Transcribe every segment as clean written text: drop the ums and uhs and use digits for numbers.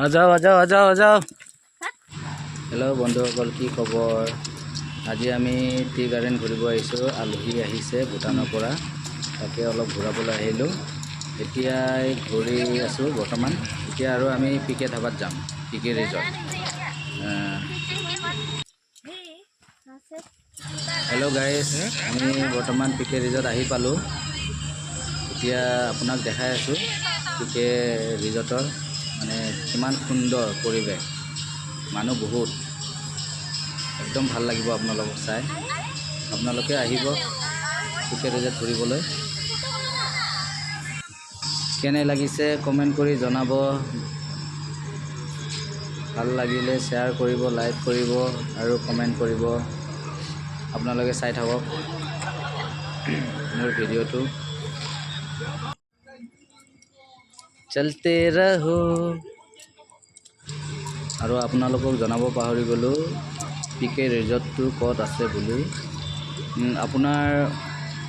আজাও hello' বন্ধুসকল, কি খবৰ? আজি আমি টি গাৰ্ডেন ঘূৰিব আহিছোঁ। আলহী আহিছে ভূটানৰ পৰা, তাকে অলপ ঘূৰাবলৈ আহিলোঁ। এতিয়া ঘূৰি আছোঁ বৰ্তমান। এতিয়া আৰু আমি পিকে ধাবাত যাম, পিকে ৰিজৰ্ট। হেল্ল' গাইজ, আমি বৰ্তমান পিকে ৰিজৰ্ট আহি পালোঁ। এতিয়া আপোনাক দেখাই আছোঁ পিকে ৰিজৰ্টৰ মানে কিমান সুন্দৰ পৰিৱেশ, মানুহ বহুত, একদম ভাল লাগিব আপোনালোকক চাই। আপোনালোকে আহিব পিকে ৰিজৰ্ট ঘূৰিবলৈ। কেনে লাগিছে কমেণ্ট কৰি জনাব। ভাল লাগিলে শ্বেয়াৰ কৰিব, লাইক কৰিব আৰু কমেণ্ট কৰিব। আপোনালোকে চাই থাকক মোৰ ভিডিঅ'টো। চলতে ৰহো। আৰু আপোনালোকক জনাব পাহৰি গ'লোঁ পিকে ৰিজৰ্টটো ক'ত আছে বুলি। আপোনাৰ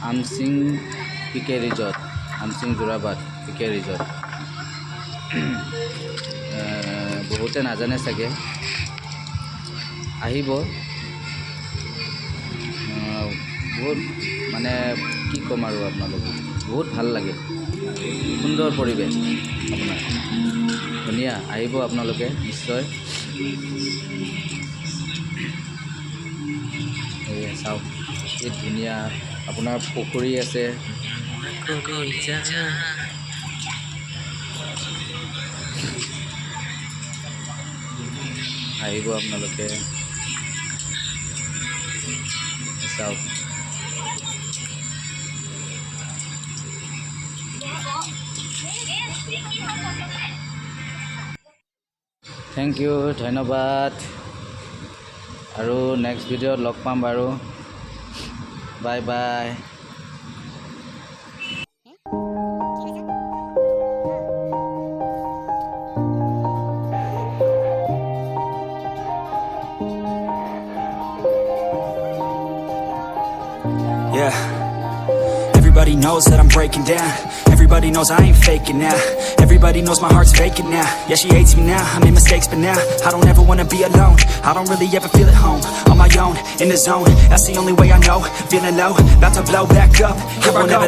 আমচিং পিকে ৰিজৰ্ট, আমচিং যোৰাবাট পিকে ৰিজৰ্ট। বহুতে নাজানে চাগে, আহিব। বহুত মানে কি ক'ম আৰু আপোনালোকক, বহুত ভাল লাগে, সুন্দৰ পৰিৱেশ আপোনাৰ, ধুনীয়া। আহিব আপোনালোকে নিশ্চয়। এই চাওক কি ধুনীয়া, আপোনাৰ পুখুৰী আছে। আহিব আপোনালোকে চাওক। থেংক ইউ, ধন্যবাদ। আৰু নেক্সট ভিডিঅ'ত লগ পাম বাৰু। Bye bye. Yeah, everybody knows that I'm breaking down. Everybody knows I ain't faking now. Everybody knows my heart's vacant now. Yeah, she hates me now, I made mistakes but now I don't ever wanna be alone. I don't really ever feel at home. On my own, in the zone, that's the only way I know. Feeling low, about to blow back up. Here I go.